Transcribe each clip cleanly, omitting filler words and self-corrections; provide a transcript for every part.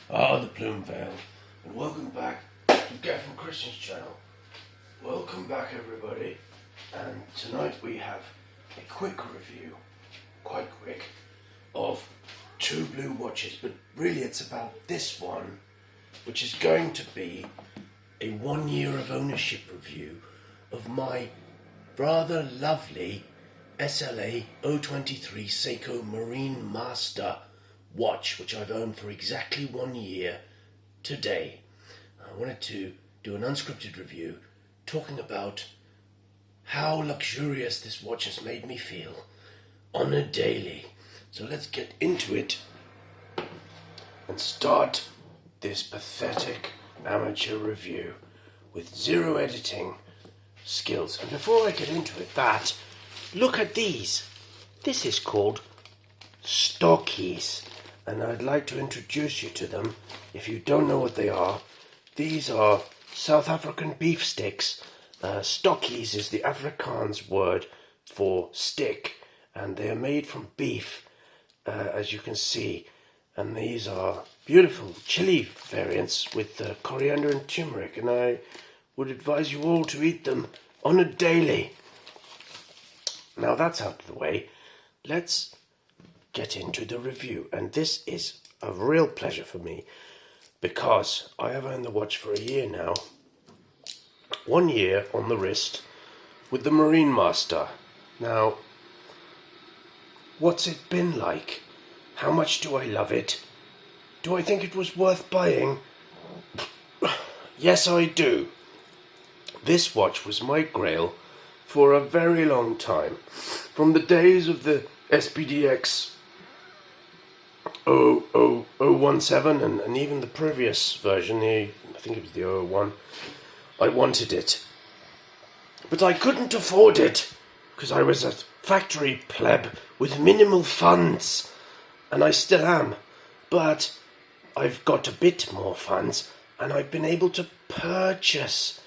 The Plume Veil, and welcome back to Gavin Christian's channel. Welcome back, everybody, and tonight we have a quick review, quite quick, of two blue watches, but really it's about this one, which is going to be a 1 year of ownership review of my rather lovely SLA023 Seiko Marine Master watch, which I've owned for exactly 1 year today. I wanted to do an unscripted review talking about how luxurious this watch has made me feel on a daily. So let's get into it and start this pathetic amateur review with zero editing skills. And before I get into it, look at these. This is called stockies, and I'd like to introduce you to them. If you don't know what they are, these are South African beef sticks. Stockies is the Afrikaans word for stick, and they are made from beef, as you can see. And these are beautiful chili variants with coriander and turmeric, and I would advise you all to eat them on a daily. Now that's out of the way, let's get into the review. And this is a real pleasure for me because I have owned the watch for a year now. 1 year on the wrist with the Marine Master. Now, what's it been like? How much do I love it? Do I think it was worth buying? Yes, I do. This watch was my grail for a very long time. From the days of the SPDX 00017 and even the previous version, I think it was the 001, I wanted it. But I couldn't afford it because I was a factory pleb with minimal funds, and I still am. But I've got a bit more funds, and I've been able to purchase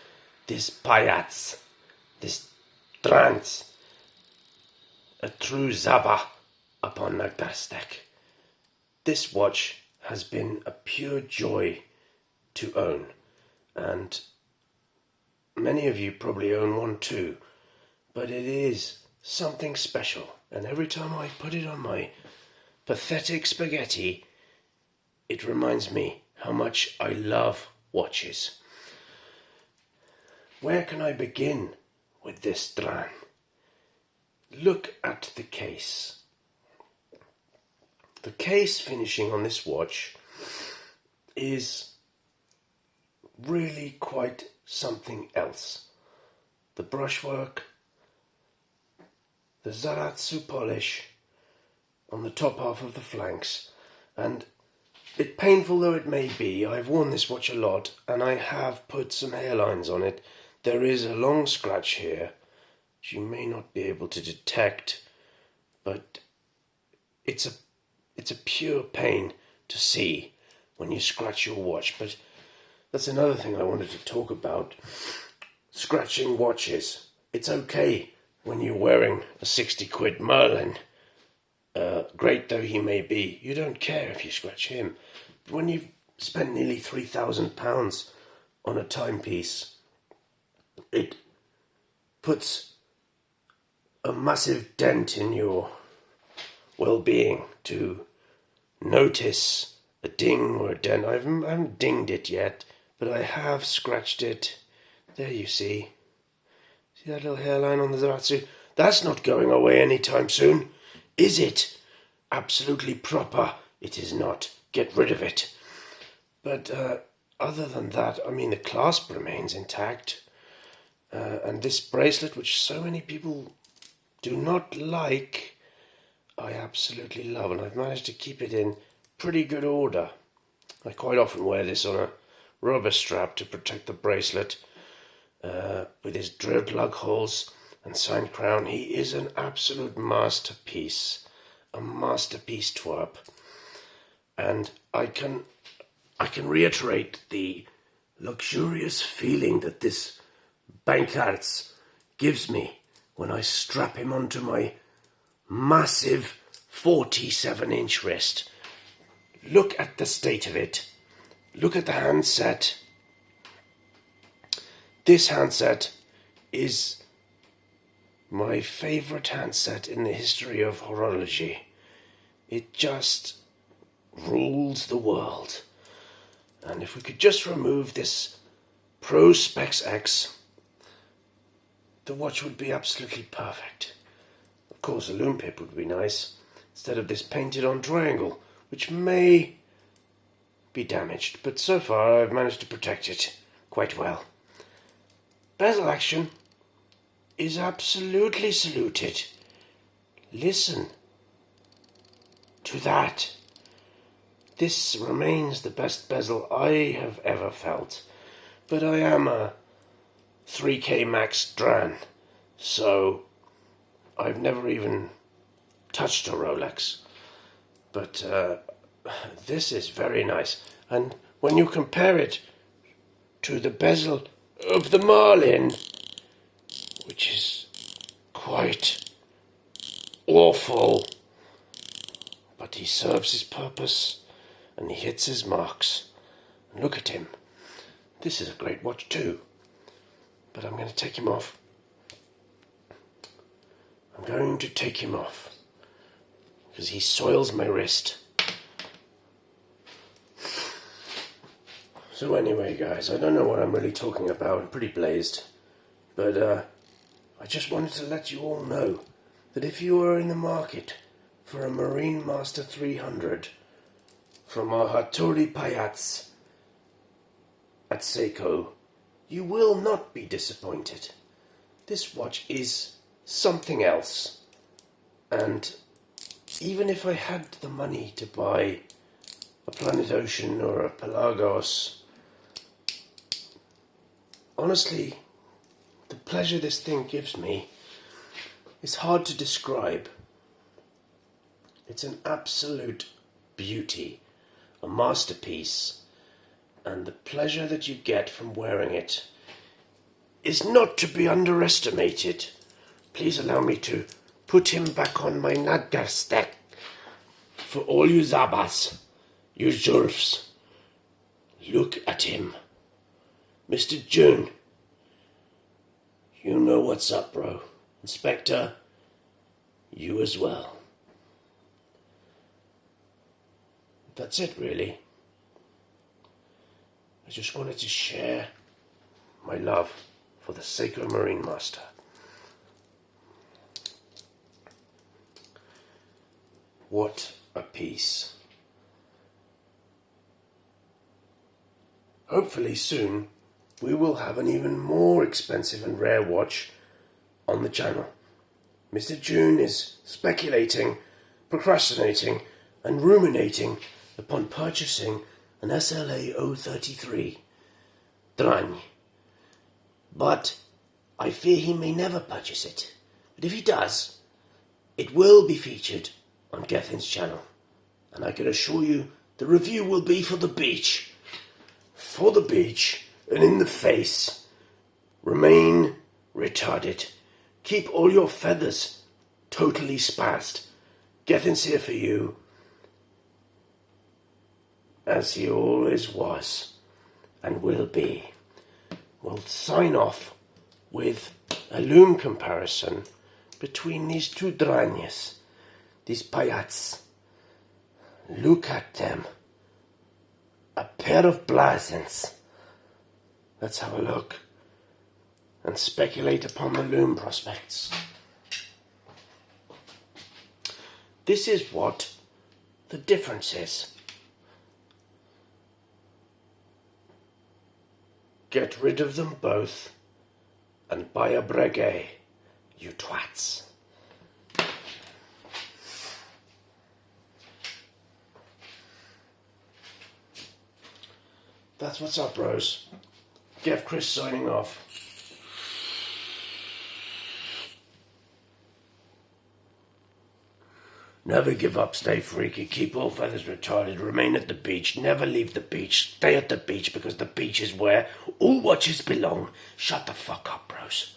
this pajac, this trance, a true Zaba upon Nagdastek. This watch has been a pure joy to own, and many of you probably own one too, but it is something special, and every time I put it on my pathetic spaghetti, it reminds me how much I love watches. Where can I begin with this dran? Look at the case. The case finishing on this watch is really quite something else. The brushwork, the Zaratsu polish on the top half of the flanks, and painful though it may be, I've worn this watch a lot and I have put some hairlines on it. There is a long scratch here, which you may not be able to detect, but it's a pure pain to see when you scratch your watch. But that's another thing I wanted to talk about. Scratching watches. It's okay when you're wearing a 60 quid Merlin. Great though he may be, you don't care if you scratch him. But when you've spent nearly £3,000 on a timepiece, it puts a massive dent in your well-being to notice a ding or a dent. I haven't dinged it yet, but I have scratched it. There you see. See that little hairline on the Zaratsu? That's not going away anytime soon, is it? Absolutely proper. It is not. Get rid of it. But other than that, I mean, the clasp remains intact. And this bracelet, which so many people do not like, I absolutely love, and I've managed to keep it in pretty good order. I quite often wear this on a rubber strap to protect the bracelet, with his drilled lug holes and signed crown. He is an absolute masterpiece, a masterpiece twerp, and I can reiterate the luxurious feeling that this Bankarts gives me when I strap him onto my massive 47-inch wrist. Look at the state of it. look at the handset. This handset is my favourite handset in the history of horology. It just rules the world. And if we could just remove this Pro Specs X, the watch would be absolutely perfect. Of course, a Lume pip would be nice, instead of this painted on triangle, which may be damaged, but so far I've managed to protect it quite well. Bezel action is absolutely saluted. Listen to that. This remains the best bezel I have ever felt, but I am a 3K Max Dran, so I've never even touched a Rolex. But this is very nice, and when you compare it to the bezel of the Marlin, which is quite awful, but he serves his purpose and he hits his marks. And look at him. This is a great watch too, but I'm going to take him off. I'm going to take him off because he soils my wrist. So anyway, guys, I don't know what I'm really talking about. I'm pretty blazed, but I just wanted to let you all know that if you are in the market for a Marine Master 300 from our Hattori Payats at Seiko, you will not be disappointed. This watch is something else, and even if I had the money to buy a Planet Ocean or a Pelagos, honestly, the pleasure this thing gives me is hard to describe. It's an absolute beauty, a masterpiece, and the pleasure that you get from wearing it is not to be underestimated. Please allow me to put him back on my Nadgar stack for all you Zabas, you Zurfs. Look at him. Mr. June, you know what's up, bro. Inspector, you as well. That's it, really. I just wanted to share my love for the Seiko Marine Master. What a piece. Hopefully soon we will have an even more expensive and rare watch on the channel. Mr. June is speculating, procrastinating, and ruminating upon purchasing an SLA023J1. But I fear he may never purchase it. But if he does, it will be featured on Gethin's channel. And I can assure you the review will be for the beach. For the beach and in the face. Remain retarded. Keep all your feathers totally spazzed. Gethin's here for you, as he always was and will be. We'll sign off with a Lume comparison between these two Dranias, these Payats. Look at them. A pair of blasins. Let's have a look and speculate upon the Lume prospects. This is what the difference is. Get rid of them both and buy a Breguet, you twats. That's what's up, bros. Gev Chris signing off. Never give up, stay freaky, keep all feathers retarded, remain at the beach, never leave the beach, stay at the beach because the beach is where all watches belong. Shut the fuck up, bros.